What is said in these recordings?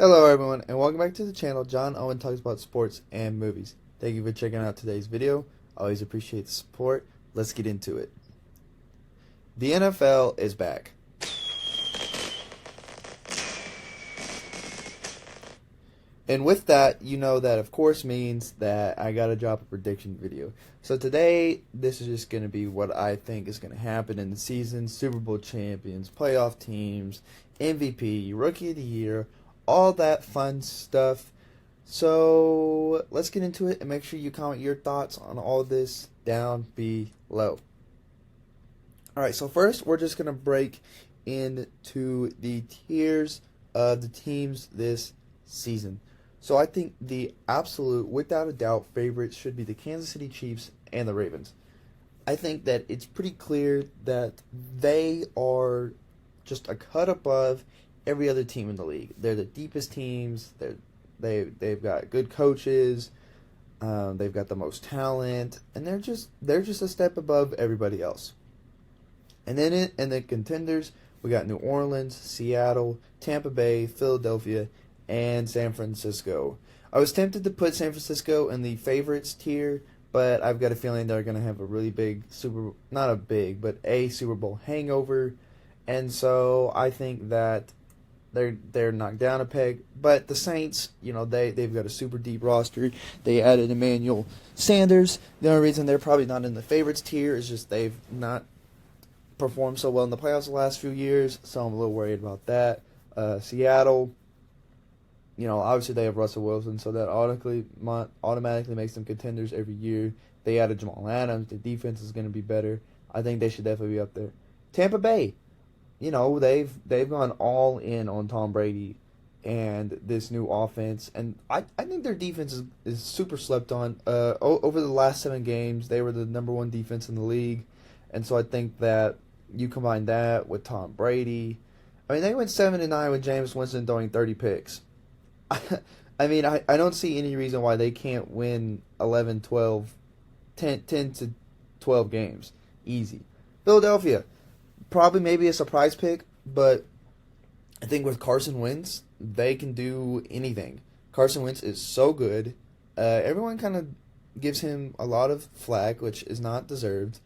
Hello everyone and welcome back to the channel. Owen talks about sports and movies. Thank you for checking out today's video. I always appreciate the support. Let's get into it. The NFL is back. And with that, you know that of course means that I gotta drop a prediction video. So today, this is just gonna be what I think is gonna happen in the season. Super Bowl champions, playoff teams, MVP, Rookie of the Year, all that fun stuff. So let's get into it and make sure you comment your thoughts on all this down below. Alright, so first we're just gonna break into the tiers of the teams this season. So I think the absolute, without a doubt, favorites should be the Kansas City Chiefs and the Ravens. I think that it's pretty clear that they are just a cut above every other team in the league. They're the deepest teams. They've got good coaches. They've got the most talent, and they're just a step above everybody else. And then in the contenders, we got New Orleans, Seattle, Tampa Bay, Philadelphia, and San Francisco. I was tempted to put San Francisco in the favorites tier, but I've got a feeling they're going to have a really big a Super Bowl hangover, and so I think that they're knocked down a peg. But the Saints, they've got a super deep roster. They added Emmanuel Sanders. The only reason they're probably not in the favorites tier is just they've not performed so well in the playoffs the last few years, so I'm a little worried about that. Seattle, obviously they have Russell Wilson, so that automatically makes them contenders every year. They added Jamal Adams. The defense is going to be better. I think they should definitely be up there. Tampa Bay, they've gone all in on Tom Brady and this new offense, and I think their defense is super slept on. Over the last 7 games, they were the number 1 defense in the league, and so I think that you combine that with Tom Brady. I mean, they went 7-9 with Jameis Winston throwing 30 picks. I mean, I don't see any reason why they can't win 11, 12, 10 to 12 games. Easy. Philadelphia, probably maybe a surprise pick, but I think with Carson Wentz, they can do anything. Carson Wentz is so good. Everyone kind of gives him a lot of flack, which is not deserved.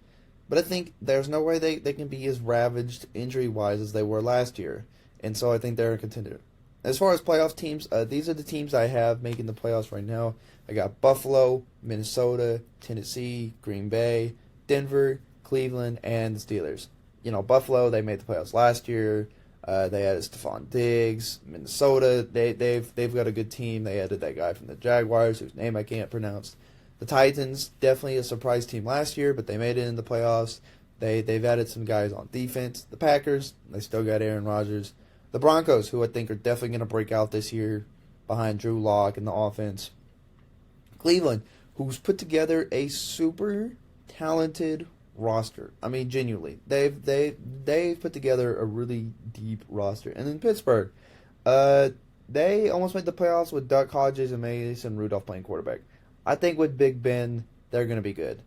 But I think there's no way they can be as ravaged injury-wise as they were last year. And so I think they're a contender. As far as playoff teams, these are the teams I have making the playoffs right now. I got Buffalo, Minnesota, Tennessee, Green Bay, Denver, Cleveland, and the Steelers. Buffalo, they made the playoffs last year. They added Stephon Diggs. Minnesota, they've got a good team. They added that guy from the Jaguars, whose name I can't pronounce. The Titans, definitely a surprise team last year, but they made it in the playoffs. They've added some guys on defense. The Packers, they still got Aaron Rodgers. The Broncos, who I think are definitely going to break out this year behind Drew Lock and the offense. Cleveland, who's put together a super talented roster. I mean, genuinely, they've put together a really deep roster. And then Pittsburgh, they almost made the playoffs with Duck Hodges and Mason Rudolph playing quarterback. I think with Big Ben, they're going to be good.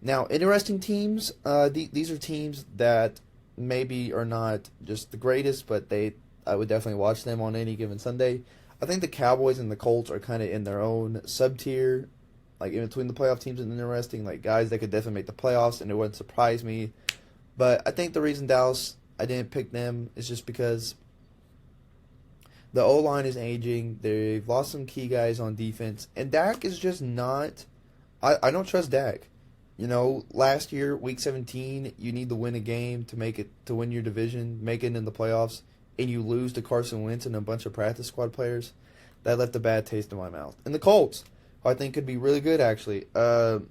Now, interesting teams. These are teams that maybe are not just the greatest, but I would definitely watch them on any given Sunday. I think the Cowboys and the Colts are kind of in their own sub-tier, like in between the playoff teams, and interesting, like guys that could definitely make the playoffs, and it wouldn't surprise me. But I think the reason Dallas, I didn't pick them is just because the O-line is aging. They've lost some key guys on defense, and Dak is just not. I don't trust Dak. Last year, Week 17, you need to win a game to win your division, make it in the playoffs, and you lose to Carson Wentz and a bunch of practice squad players. That left a bad taste in my mouth. And the Colts, who I think could be really good, actually. Phillip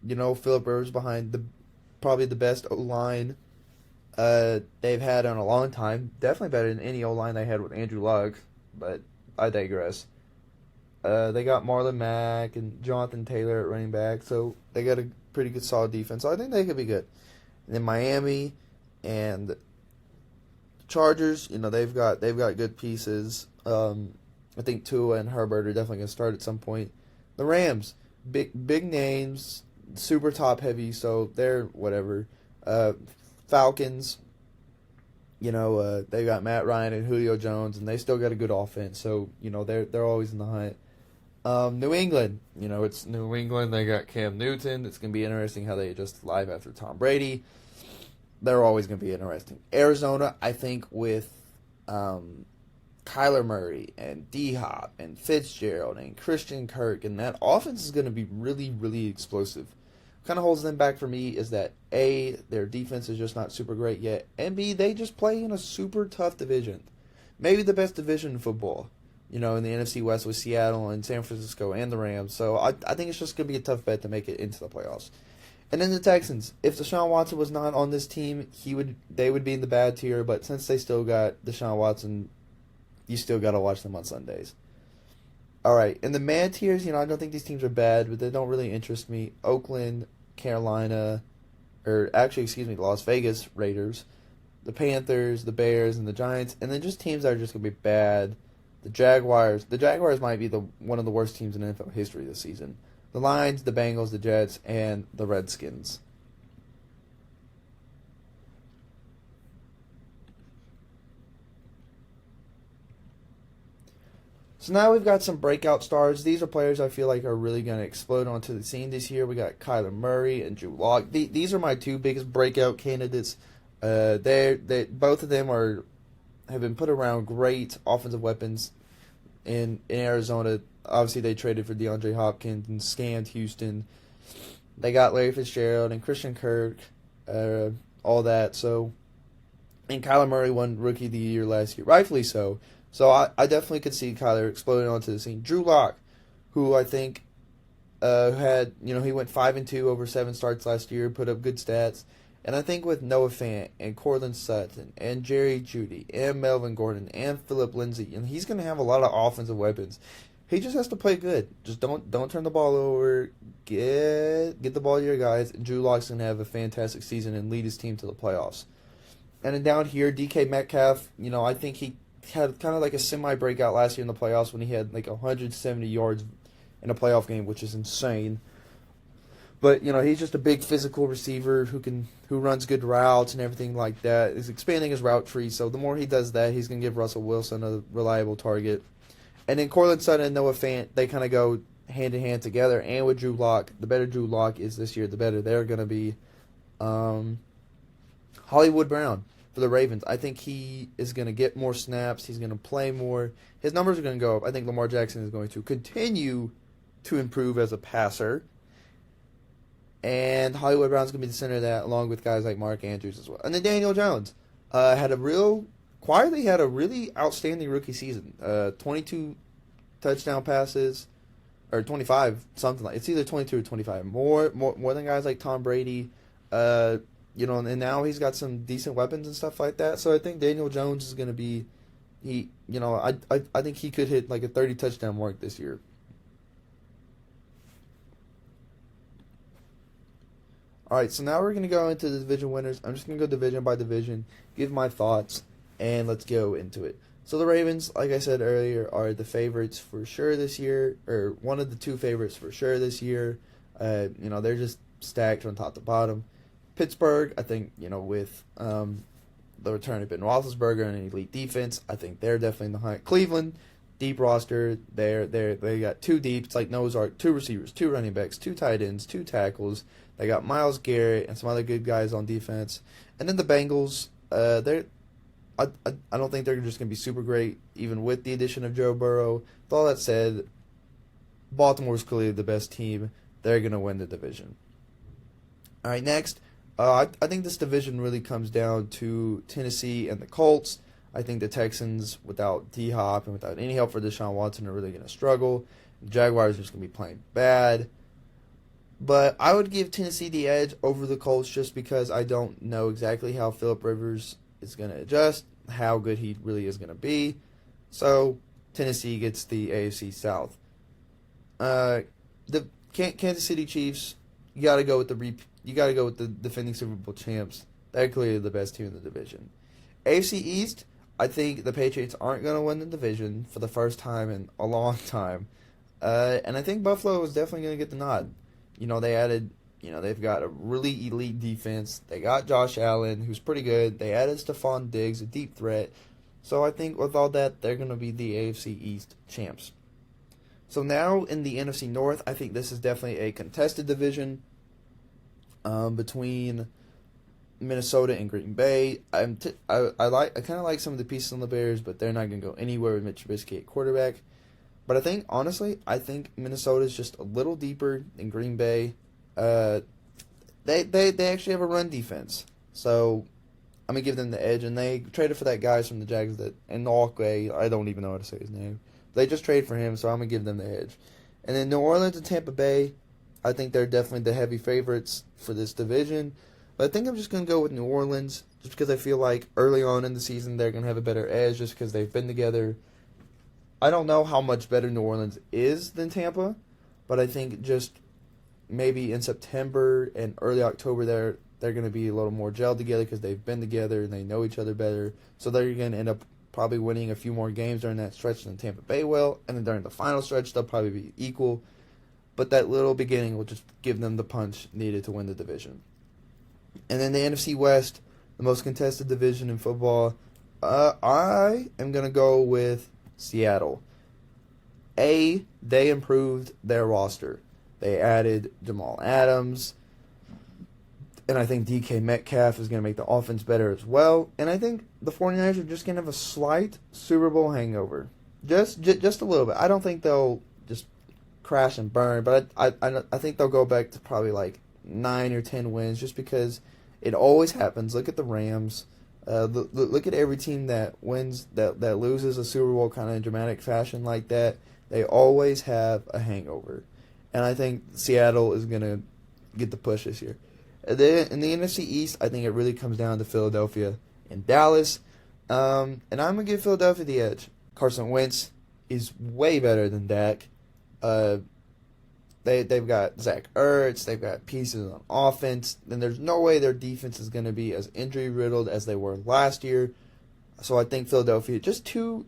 Rivers behind probably the best O-line they've had in a long time. Definitely better than any O-line they had with Andrew Luck, but I digress. They got Marlon Mack and Jonathan Taylor at running back, so they got a pretty good solid defense. So I think they could be good. And then Miami and Chargers, they've got good pieces. I think Tua and Herbert are definitely going to start at some point. The Rams, big names, super top heavy, so they're whatever. Falcons, They got Matt Ryan and Julio Jones, and they still got a good offense. So they're always in the hunt. New England, it's New England. They got Cam Newton. It's gonna be interesting how they adjust live after Tom Brady. They're always gonna be interesting. Arizona, I think with Kyler Murray and D Hop and Fitzgerald and Christian Kirk, and that offense is gonna be really, really explosive. What kind of holds them back for me is that A, their defense is just not super great yet, and B, they just play in a super tough division, maybe the best division in football. In the NFC West with Seattle and San Francisco and the Rams. So I think it's just going to be a tough bet to make it into the playoffs. And then the Texans. If Deshaun Watson was not on this team, they would be in the bad tier. But since they still got Deshaun Watson, you still got to watch them on Sundays. All right. In the mad tiers, I don't think these teams are bad, but they don't really interest me. Oakland, Carolina, Las Vegas Raiders, the Panthers, the Bears, and the Giants. And then just teams that are just going to be bad. The Jaguars. The Jaguars might be one of the worst teams in NFL history this season. The Lions, the Bengals, the Jets, and the Redskins. So now we've got some breakout stars. These are players I feel like are really going to explode onto the scene this year. We got Kyler Murray and Drew Lock. These are my two biggest breakout candidates. They both of them have been put around great offensive weapons in Arizona. Obviously, they traded for DeAndre Hopkins and scammed Houston. They got Larry Fitzgerald and Christian Kirk, all that. So, and Kyler Murray won Rookie of the Year last year, rightfully so. So I definitely could see Kyler exploding onto the scene. Drew Lock, who I think he went 5-2 over 7 starts last year, put up good stats. And I think with Noah Fant and Cortland Sutton and Jerry Jeudy and Melvin Gordon and Phillip Lindsay, and he's going to have a lot of offensive weapons. He just has to play good. Just don't turn the ball over. Get the ball to your guys. And Drew Lock's going to have a fantastic season and lead his team to the playoffs. And then down here, DK Metcalf, I think he had kind of like a semi-breakout last year in the playoffs when he had like 170 yards in a playoff game, which is insane. But he's just a big physical receiver who runs good routes and everything like that. He's expanding his route tree, so the more he does that, he's gonna give Russell Wilson a reliable target. And then Cortland Sutton and Noah Fant, they kind of go hand in hand together. And with Drew Lock, the better Drew Lock is this year, the better they're gonna be. Hollywood Brown for the Ravens, I think he is gonna get more snaps. He's gonna play more. His numbers are gonna go up. I think Lamar Jackson is going to continue to improve as a passer. And Hollywood Brown's going to be the center of that, along with guys like Mark Andrews as well. And then Daniel Jones had a really outstanding rookie season. 22 touchdown passes, or 25, something like it's either 22 or 25. More than guys like Tom Brady. And now he's got some decent weapons and stuff like that. So I think Daniel Jones is going to be, I think he could hit like a 30 touchdown mark this year. All right, so now we're going to go into the division winners. I'm just going to go division by division, give my thoughts, and let's go into it. So the Ravens, like I said earlier, are the favorites for sure this year, or one of the two favorites for sure this year. They're just stacked from top to bottom. Pittsburgh, I think, with the return of Ben Roethlisberger and an elite defense, I think they're definitely in the hunt. Cleveland, deep roster. They got two deep. It's like Noah's Ark, 2 receivers, 2 running backs, 2 tight ends, 2 tackles. They got Myles Garrett and some other good guys on defense. And then the Bengals, I don't think they're just going to be super great, even with the addition of Joe Burrow. With all that said, Baltimore's clearly the best team. They're going to win the division. All right, next, I think this division really comes down to Tennessee and the Colts. I think the Texans, without D-Hop and without any help for Deshaun Watson, are really going to struggle. The Jaguars are just going to be playing bad. But I would give Tennessee the edge over the Colts just because I don't know exactly how Phillip Rivers is going to adjust, how good he really is going to be. So Tennessee gets the AFC South. The Kansas City Chiefs, you got to go with the defending Super Bowl champs. They're clearly the best team in the division. AFC East, I think the Patriots aren't going to win the division for the first time in a long time. And I think Buffalo is definitely going to get the nod. They added They've got a really elite defense. They got Josh Allen, who's pretty good. They added Stephon Diggs, a deep threat. So I think with all that, they're going to be the AFC East champs. So now in the NFC North, I think this is definitely a contested division between Minnesota and Green Bay. I kind of like some of the pieces on the Bears, but they're not going to go anywhere with Mitch Trubisky at quarterback. But I think Minnesota is just a little deeper than Green Bay. They actually have a run defense, so I'm gonna give them the edge. And they traded for that guy from the Jags and Walkway. I don't even know how to say his name. They just traded for him, so I'm gonna give them the edge. And then New Orleans and Tampa Bay, I think they're definitely the heavy favorites for this division. But I think I'm just gonna go with New Orleans, just because I feel like early on in the season they're gonna have a better edge, just because they've been together. I don't know how much better New Orleans is than Tampa, but I think just maybe in September and early October they're going to be a little more gelled together because they've been together and they know each other better. So they're going to end up probably winning a few more games during that stretch than Tampa Bay will. And then during the final stretch, they'll probably be equal. But that little beginning will just give them the punch needed to win the division. And then the NFC West, the most contested division in football, I am going to go with Seattle. They improved their roster. They added Jamal Adams, and I think DK Metcalf is going to make the offense better as well. And I think the 49ers are just going to have a slight Super Bowl hangover. Just a little bit. I don't think they'll just crash and burn, but I think they'll go back to probably like 9 or 10 wins just because it always happens. Look at the Rams. Look at every team that wins, that loses a Super Bowl kind of in dramatic fashion like that. They always have a hangover. And I think Seattle is going to get the push this year. And then in the NFC East, I think it really comes down to Philadelphia and Dallas. And I'm going to give Philadelphia the edge. Carson Wentz is way better than Dak. They've got Zach Ertz. They've got pieces on offense. And there's no way their defense is going to be as injury-riddled as they were last year. So I think Philadelphia, just 3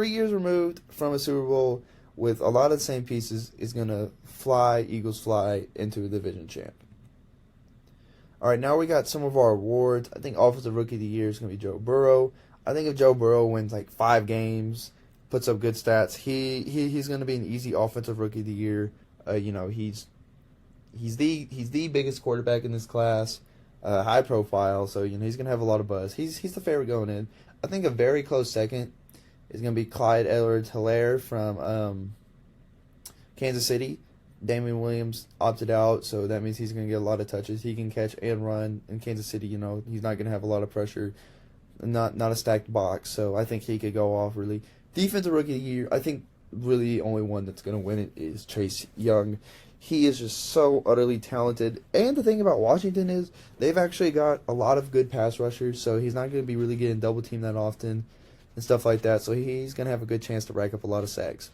years removed from a Super Bowl, with a lot of the same pieces, is going to Eagles fly, into a division champ. All right, now we got some of our awards. I think Offensive Rookie of the Year is going to be Joe Burrow. I think if Joe Burrow wins like 5 games, puts up good stats, he's going to be an easy Offensive Rookie of the Year. He's the biggest quarterback in this class, high profile, so he's going to have a lot of buzz. He's the favorite going in. I think a very close second is going to be Clyde Edwards-Helaire from Kansas City. Damian Williams opted out, so that means he's going to get a lot of touches. He can catch and run in Kansas City. He's not going to have a lot of pressure, not a stacked box, so I think he could go off really. Defensive Rookie of the Year, I think really the only one that's going to win it is Chase Young. He is just so utterly talented. And the thing about Washington is they've actually got a lot of good pass rushers, so he's not going to be really getting double-teamed that often and stuff like that. So he's going to have a good chance to rack up a lot of sacks.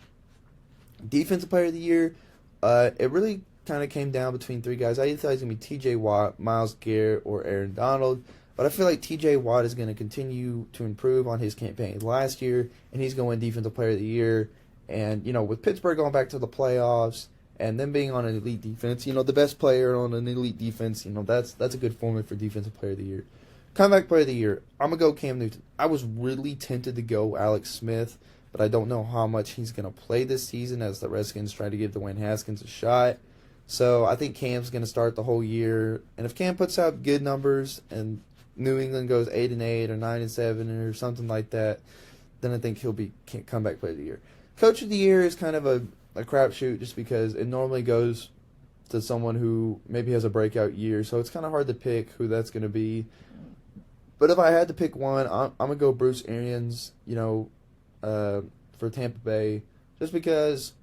Defensive Player of the Year, it really kind of came down between 3 guys. I either thought it was going to be T.J. Watt, Myles Garrett, or Aaron Donald. But I feel like T.J. Watt is going to continue to improve on his campaign last year, and he's going to win Defensive Player of the Year. And, with Pittsburgh going back to the playoffs and them being on an elite defense, the best player on an elite defense, that's a good formula for Defensive Player of the Year. Comeback Player of the Year, I'm going to go Cam Newton. I was really tempted to go Alex Smith, but I don't know how much he's going to play this season as the Redskins try to give Dwayne Haskins a shot. So I think Cam's going to start the whole year. And if Cam puts out good numbers and New England goes 8-8 or 9-7 or something like that, then I think he'll be Comeback Player of the Year. Coach of the Year is kind of a crapshoot just because it normally goes to someone who maybe has a breakout year. So it's kind of hard to pick who that's going to be. But if I had to pick one, I'm going to go Bruce Arians, for Tampa Bay, just because,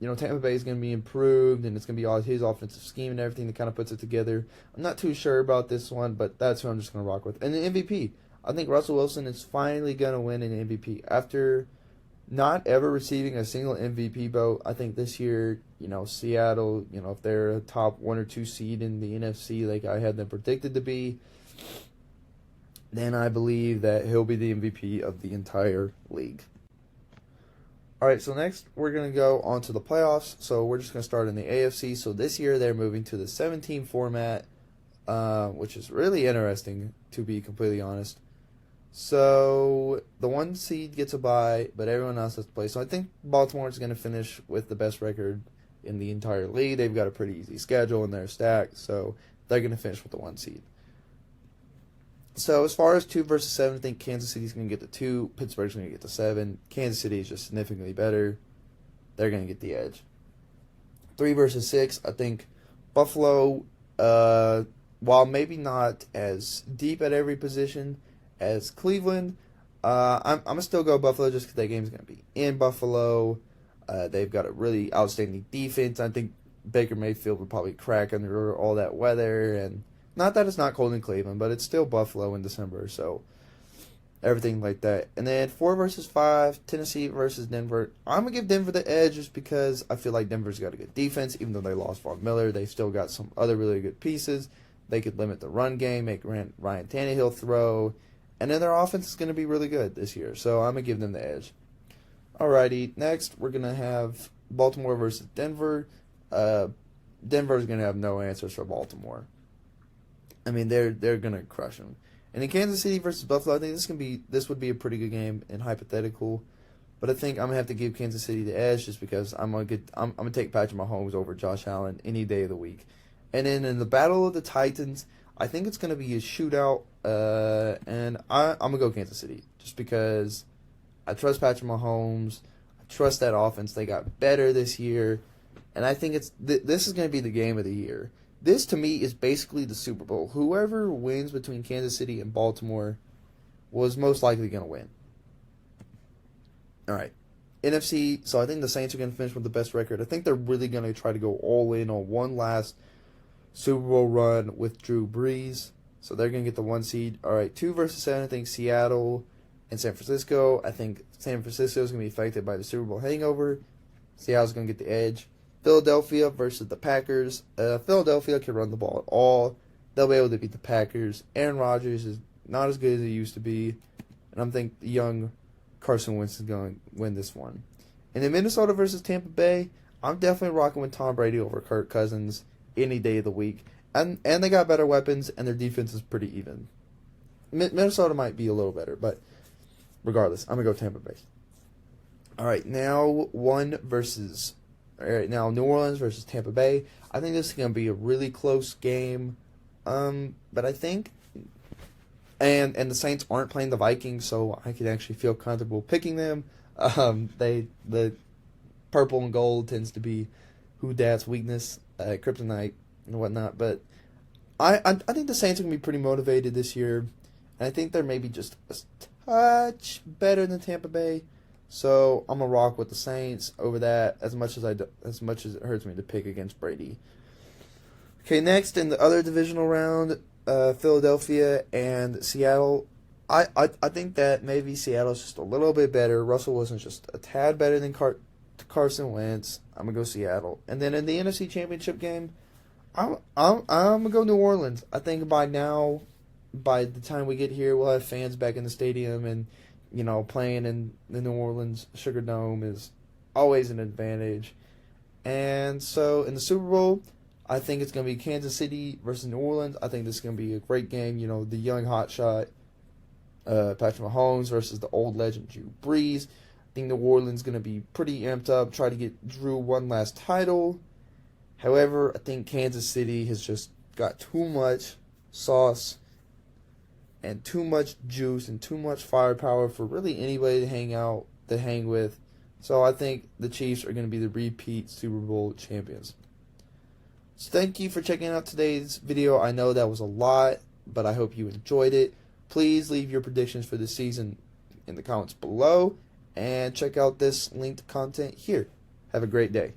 Tampa Bay is going to be improved, and it's going to be all his offensive scheme and everything that kind of puts it together. I'm not too sure about this one, but that's who I'm just going to rock with. And the MVP, I think Russell Wilson is finally going to win an MVP. After not ever receiving a single MVP vote, I think this year, Seattle, if they're a top 1 or 2 seed in the NFC like I had them predicted to be, then I believe that he'll be the MVP of the entire league. All right, so next we're going to go on to the playoffs. So we're just going to start in the AFC. So this year they're moving to the 17 format, which is really interesting, to be completely honest. So the one seed gets a bye, but everyone else has to play. So I think Baltimore is going to finish with the best record in the entire league. They've got a pretty easy schedule and they're stacked, so they're going to finish with the one seed. So as far as 2 versus 7, I think Kansas City's going to get the 2, Pittsburgh's going to get the 7. Kansas City is just significantly better. They're going to get the edge. 3 versus 6, I think Buffalo, while maybe not as deep at every position as Cleveland, I'm going to still go Buffalo just because that game's going to be in Buffalo. They've got a really outstanding defense. I think Baker Mayfield would probably crack under all that weather, and not that it's not cold in Cleveland, but it's still Buffalo in December, so everything like that. And then 4 versus 5, Tennessee versus Denver. I'm going to give Denver the edge just because I feel like Denver's got a good defense. Even though they lost Von Miller, they've still got some other really good pieces. They could limit the run game, make Ryan Tannehill throw, and then their offense is going to be really good this year, so I'm going to give them the edge. Alrighty, next we're going to have Baltimore versus Denver. Denver's going to have no answers for Baltimore. I mean, they're going to crush them. And in Kansas City versus Buffalo, I think this would be a pretty good game in hypothetical. But I think I'm going to have to give Kansas City the edge just because I'm going to take Patrick Mahomes over Josh Allen any day of the week. And then in the Battle of the Titans, I think it's going to be a shootout. And I'm going to go Kansas City just because I trust Patrick Mahomes. I trust that offense. They got better this year. And I think this is going to be the game of the year. This, to me, is basically the Super Bowl. Whoever wins between Kansas City and Baltimore was most likely going to win. All right. NFC, so I think the Saints are going to finish with the best record. I think they're really going to try to go all in on one last Super Bowl run with Drew Brees. So they're going to get the 1 seed. All right, 2 versus 7, I think Seattle and San Francisco. I think San Francisco is going to be affected by the Super Bowl hangover. Seattle's going to get the edge. Philadelphia versus the Packers. Philadelphia can run the ball at all. They'll be able to beat the Packers. Aaron Rodgers is not as good as he used to be. And I think the young Carson Wentz is going to win this one. And then Minnesota versus Tampa Bay, I'm definitely rocking with Tom Brady over Kirk Cousins any day of the week. And they got better weapons, and their defense is pretty even. Minnesota might be a little better, but regardless, I'm going to go Tampa Bay. All right, now New Orleans versus Tampa Bay. I think this is going to be a really close game. But I think, and the Saints aren't playing the Vikings, so I can actually feel comfortable picking them. The purple and gold tends to be who Dad's weakness, kryptonite and whatnot. But I think the Saints are going to be pretty motivated this year, and I think they're maybe just a touch better than Tampa Bay. So I'm gonna rock with the Saints over that as much as it hurts me to pick against Brady. Okay, next in the other divisional round, Philadelphia and Seattle. I think that maybe Seattle's just a little bit better. Russell Wilson's just a tad better than Carson Wentz. I'm gonna go Seattle. And then in the NFC Championship game, I'm gonna go New Orleans. I think by the time we get here, we'll have fans back in the stadium, and playing in the New Orleans Sugar Dome is always an advantage. And so in the Super Bowl, I think it's going to be Kansas City versus New Orleans. I think this is going to be a great game. The young hotshot Patrick Mahomes versus the old legend Drew Brees. I think New Orleans is going to be pretty amped up, try to get Drew one last title. However, I think Kansas City has just got too much sauce and too much juice and too much firepower for really anybody to hang with. So I think the Chiefs are going to be the repeat Super Bowl champions. So thank you for checking out today's video. I know that was a lot, but I hope you enjoyed it. Please leave your predictions for the season in the comments below, and check out this linked content here. Have a great day.